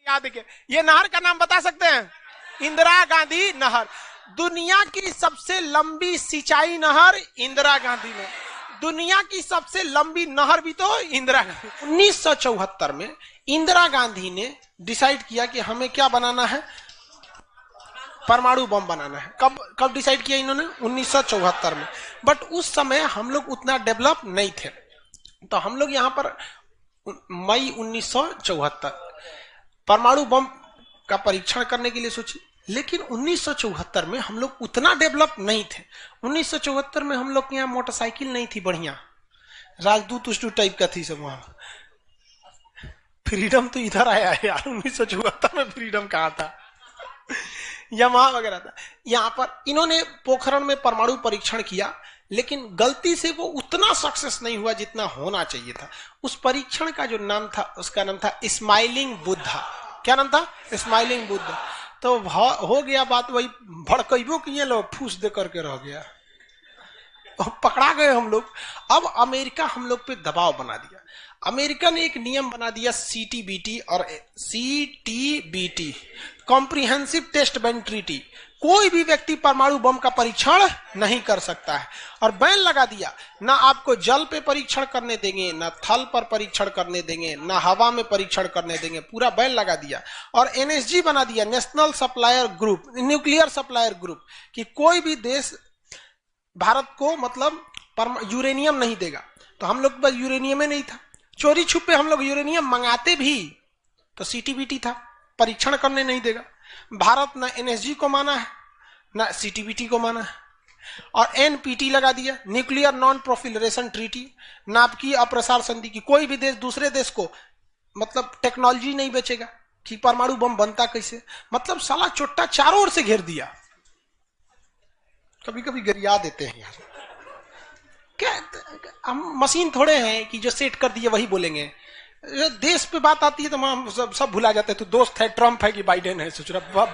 याद देखिए, ये नहर का नाम बता सकते हैं? इंदिरा गांधी नहर। दुनिया की सबसे लंबी सिंचाई नहर इंदिरा गांधी ने। दुनिया की सबसे लंबी नहर भी तो इंदिरा गांधी। 1974 में इंदिरा गांधी ने डिसाइड किया कि हमें क्या बनाना है, परमाणु बम बनाना है। कब डिसाइड किया इन्होंने? 1974 में। बट उस समय हम लोग उतना डेवलप नहीं थे, तो हम लोग यहां पर मई 1974 परमाणु बम का परीक्षण करने के लिए सोचे। लेकिन 1974 में हम लोग उतना डेवलप नहीं थे। 1974 में हम लोग के यहाँ मोटरसाइकिल नहीं थी बढ़िया, राजदूत उष्टू टाइप का थी सब। वहां फ्रीडम तो इधर आया है यार, 1974 में फ्रीडम कहाँ था? यमाहा वगैरह था। यहां पर इन्होंने पोखरण में परमाणु परीक्षण किया, लेकिन गलती से वो उतना सक्सेस नहीं हुआ जितना होना चाहिए था। उस परीक्षण का जो नाम था, उसका नाम था स्माइलिंग बुद्धा। क्या नाम था? स्माइलिंग बुद्धा। तो हो गया बात वही, भड़कइबो किए लोग, फूस दे करके रह गया, पकड़ा गए हम लोग। अब अमेरिका हम लोग पे दबाव बना दिया। अमेरिका ने एक नियम बना दिया, सीटीबीटी और CTBT, comprehensive test ban treaty. कोई भी व्यक्ति परमाणु बम का परीक्षण नहीं कर सकता है, और बैन लगा दिया। ना आपको जल पे परीक्षण करने देंगे, ना थल पर परीक्षण करने देंगे, ना हवा में परीक्षण करने देंगे, पूरा बैन लगा दिया। और एनएसजी बना दिया, national supplier group, nuclear supplier group, कि कोई भी देश भारत को मतलब यूरेनियम नहीं देगा। तो हम लोग के पास यूरेनियम ही नहीं था, चोरी छुपे हम लोग यूरेनियम मंगाते भी तो सीटीबीटी था, परीक्षण करने नहीं देगा। भारत ना एनएसजी को माना है, ना सीटीबीटी को माना है, और एनपीटी लगा दिया, न्यूक्लियर नॉन प्रोफिलरेशन ट्रीटी, नाभिकीय अप्रसार संधि, की कोई भी देश दूसरे देश को मतलब टेक्नोलॉजी नहीं बेचेगा कि परमाणु बम बनता कैसे। मतलब साला चुट्टा चारों ओर से घेर दिया। कभी कभी गरिया देते हैं यार, क्या हम मशीन थोड़े हैं कि जो सेट कर दिए वही बोलेंगे। देश पे बात आती है तो हम सब भुला जाते हैं। तो दोस्त है ट्रम्प है कि बाइडेन है, सोच रहा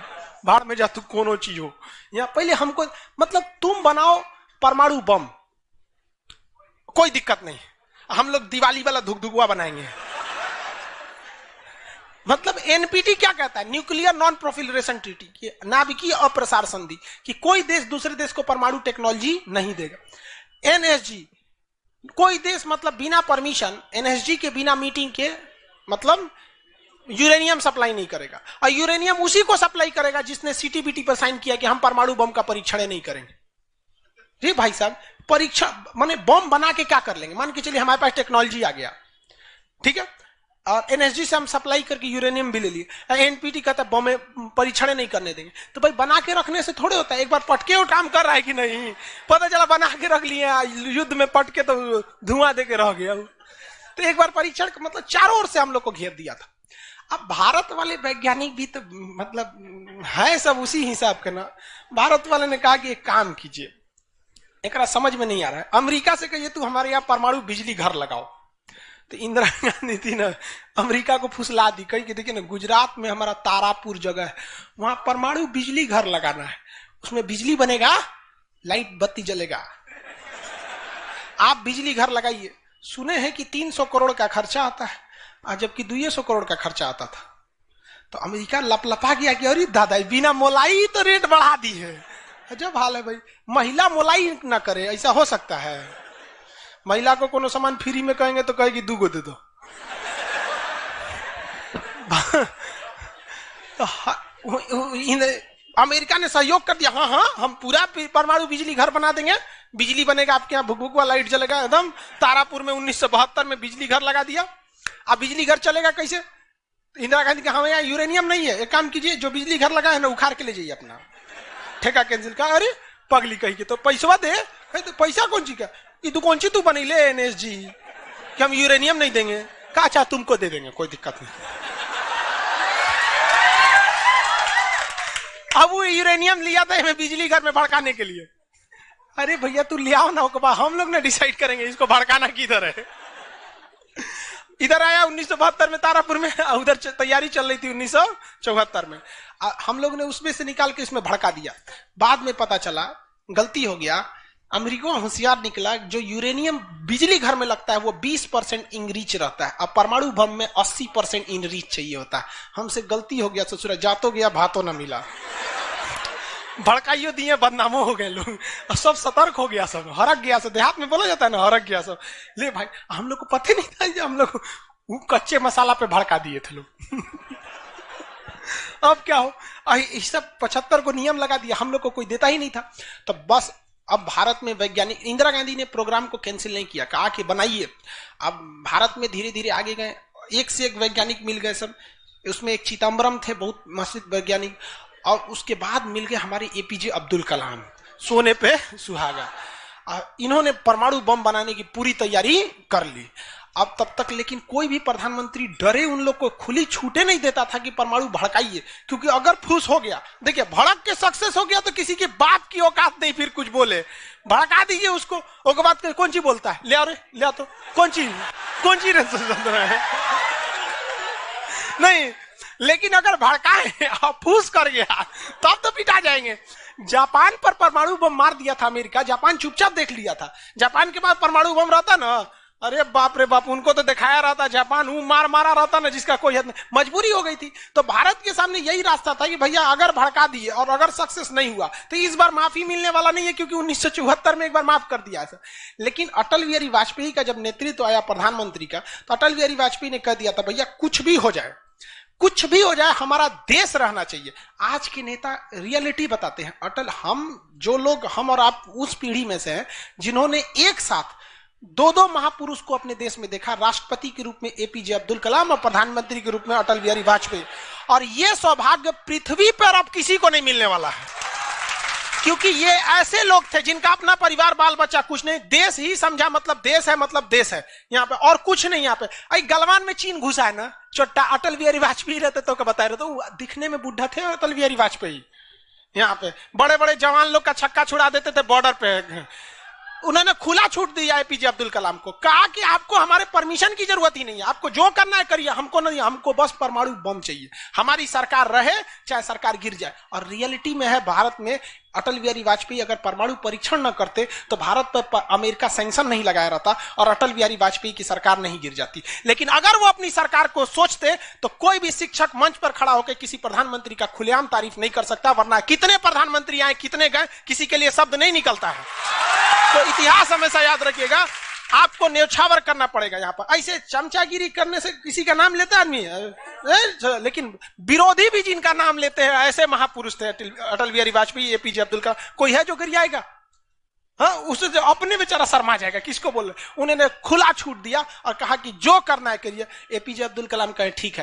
भाड़ में जा तू कोनो चीज हो। या पहले हमको मतलब तुम बनाओ परमाणु बम, कोई दिक्कत नहीं, हम लोग दिवाली वाला धुकधुकुआ बनाएंगे। मतलब एनपीटी क्या कहता है? न्यूक्लियर नॉन प्रोफिलरेशन ट्रीटी, नाभिकीय अप्रसार संधि, कि कोई देश दूसरे देश को परमाणु टेक्नोलॉजी नहीं देगा। एनएसजी, कोई देश मतलब बिना परमिशन, एनएसजी के बिना मीटिंग के मतलब यूरेनियम सप्लाई नहीं करेगा। और यूरेनियम उसी को सप्लाई करेगा जिसने सीटीबीटी पर साइन किया कि हम परमाणु बम का परीक्षण नहीं करेंगे। जी भाई साहब, परीक्षण माने बम बना के क्या कर लेंगे? मान के चलिए हमारे पास टेक्नोलॉजी आ गया, ठीक है, और एनएसजी से हम सप्लाई करके यूरेनियम भी ले लिए। एनपीटी कहता है बम में परीक्षण नहीं करने देंगे। तो भाई बना के रखने से थोड़े होता है, एक बार पटके वो काम कर रहा है कि नहीं, पता चला बना के रख लिए, युद्ध में पटके तो धुआं दे के रह गया। तो एक बार परीक्षण मतलब चारों ओर से हम लोग को घेर दिया था। अब भारत वाले वैज्ञानिक भी तो मतलब है सब उसी हिसाब के ना। भारत वाले ने कहा कि एक काम कीजिए, एक समझ में नहीं आ रहा है, अमेरिका से कहिए तू हमारे यहाँ परमाणु बिजली घर लगाओ। तो इंदिरा गांधी थी ना, अमेरिका को फुसला दी, कही कि देखिए ना गुजरात में हमारा तारापुर जगह है, वहां परमाणु बिजली घर लगाना है, उसमें बिजली बनेगा, लाइट बत्ती जलेगा, आप बिजली घर लगाइए। सुने हैं कि 300 करोड़ का खर्चा आता है, जबकि 200 करोड़ का खर्चा आता था। तो अमेरिका लपलपा गया कि अरे दादा बिना मोलाई तो रेट बढ़ा दी है। अजब हाल है भाई, महिला मोलाई ना करे, ऐसा हो सकता है? महिला को कोनो सामान फ्री में कहेंगे तो कहेगी 2 गो दे दो। अमेरिका ने सहयोग कर दिया, हाँ हाँ हम पूरा परमाणु बिजली घर बना देंगे, बिजली बनेगा, आपके यहाँ भुक वाला लाइट जलेगा एकदम। तारापुर में 1972 में बिजली घर लगा दिया। अब बिजली घर चलेगा कैसे? इंदिरा गांधी कहा यहाँ यूरेनियम नहीं है, एक काम कीजिए, जो बिजली घर लगा है ना उखाड़ के ले जाइए, अपना ठेका कैंसिल। का अरे पगली कही के तो पैसा दे, तो पैसा कौन ची का, ये तू कौन सी तू बनी ले एनएसजी कि हम यूरेनियम नहीं देंगे? का अच्छा तुमको दे देंगे, कोई दिक्कत नहीं। अब वो यूरेनियम लिया था हमें बिजली घर में भड़काने के लिए। अरे भैया तू ले आओ ना, हम लोग ने डिसाइड करेंगे इसको भड़काना किधर है। इधर आया 1972 में तारापुर में, उधर तैयारी चल रही थी 1974 में। हम लोग ने उसमें से निकाल के इसमें भड़का दिया। बाद में पता चला गलती हो गया, अमेरिका होशियार निकला, जो यूरेनियम बिजली घर में लगता है वो 20% इनरीच रहता है, अब परमाणु बम में 80% इनरीच चाहिए होता है। हमसे गलती हो गया ससुरा, जातो गया भातो ना मिला, भड़काइयो दिए बदनामो हो गए लोग, और सब सतर्क हो गया, सब हरक गया, सब देहात में बोला जाता है ना, हरक गया सब। ले भाई हम लोग को पता नहीं था, हम लोग कच्चे मसाला पे भड़का दिए थे लोग। अब क्या हो, सब 75 को नियम लगा दिया, हम लोग को कोई देता ही नहीं था। तो बस अब भारत में वैज्ञानिक, इंदिरा गांधी ने प्रोग्राम को कैंसिल नहीं किया, कहा कि बनाइए। अब भारत में धीरे धीरे आगे गए, एक से एक वैज्ञानिक मिल गए सब। उसमें एक चिदम्बरम थे, बहुत मशहूर वैज्ञानिक, और उसके बाद मिल गए हमारे एपीजे अब्दुल कलाम, सोने पे सुहागा। इन्होंने परमाणु बम बनाने की पूरी तैयारी कर ली। अब तब तक लेकिन कोई भी प्रधानमंत्री डरे उन लोग को खुली छूटे नहीं देता था कि परमाणु भड़काइए, क्योंकि अगर फूस हो गया, देखिए भड़क के सक्सेस हो गया तो किसी के बाप की औकात नहीं फिर कुछ बोले, भड़का दीजिए उसको, उसके बाद कौन ची बोलता है, ले आओ रे, ले आओ तो कौन ची नहीं। लेकिन अगर भड़काए और फूस कर गया तब तो पिटा जाएंगे। जापान पर परमाणु बम मार दिया था अमेरिका, जापान चुपचाप देख लिया था। जापान के पास परमाणु बम रहता ना, अरे बाप रे बाप, उनको तो दिखाया रहता, जापान मार मारा रहता ना, जिसका कोई हद नहीं। मजबूरी हो गई थी। तो भारत के सामने यही रास्ता था कि भैया अगर भड़का दिए और अगर सक्सेस नहीं हुआ तो इस बार माफी मिलने वाला नहीं है, क्योंकि 1974 में एक बार माफ कर दिया था। लेकिन अटल बिहारी वाजपेयी का जब नेतृत्व आया प्रधानमंत्री का, तो अटल बिहारी वाजपेयी ने कह दिया था भैया कुछ भी हो जाए, कुछ भी हो जाए, हमारा देश रहना चाहिए। आज के नेता रियलिटी बताते हैं। अटल, हम और आप उस पीढ़ी में से हैं जिन्होंने एक साथ दो महापुरुष को अपने देश में देखा, राष्ट्रपति के रूप में एपीजे अब्दुल कलाम और प्रधानमंत्री के रूप में अटल बिहारी वाजपेयी। और यह सौभाग्य पृथ्वी पर अब किसी को नहीं मिलने वाला है, क्योंकि ये ऐसे लोग थे जिनका अपना परिवार बाल बच्चा कुछ नहीं, देश ही समझा मतलब देश है, मतलब देश है यहाँ पे, और कुछ नहीं। यहाँ पे गलवान में चीन घुसा है ना, छोटा अटल बिहारी वाजपेयी रहते तो क्या बताए रहे, तो दिखने में बुढ़ा थे अटल बिहारी वाजपेयी। यहाँ पे बड़े बड़े जवान लोग का छक्का छुड़ा देते थे बॉर्डर पे। उन्होंने खुला छूट दिया एपीजे अब्दुल कलाम को, कहा कि आपको हमारे परमिशन की जरूरत ही नहीं है, आपको जो करना है करिए, हमको नहीं, हमको बस परमाणु बम चाहिए, हमारी सरकार रहे चाहे सरकार गिर जाए। और रियलिटी में है, भारत में अटल बिहारी वाजपेयी अगर परमाणु परीक्षण न करते तो भारत पर अमेरिका सैंक्शन नहीं लगाया रहता और अटल बिहारी वाजपेयी की सरकार नहीं गिर जाती। लेकिन अगर वो अपनी सरकार को सोचते तो कोई भी शिक्षक मंच पर खड़ा होकर किसी प्रधानमंत्री का खुलेआम तारीफ नहीं कर सकता, वरना कितने प्रधानमंत्री आए, कितने गए, किसी के लिए शब्द नहीं निकलता है। तो इतिहास हमेशा याद रखिएगा, आपको न्यौछावर करना पड़ेगा। यहाँ पर ऐसे चमचागिरी करने से किसी का नाम लेता आदमी, लेकिन विरोधी भी जिनका नाम लेते हैं ऐसे महापुरुष थे अटल बिहारी वाजपेयी, एपीजे अब्दुल कलाम। कोई है जो गिरियाएगा? हाँ, उसे जो अपने बेचारा शर्मा जाएगा, किसको बोल रहे। उन्होंने खुला छूट दिया और कहा कि जो करना है करिए। एपीजे अब्दुल कलाम कहे ठीक है।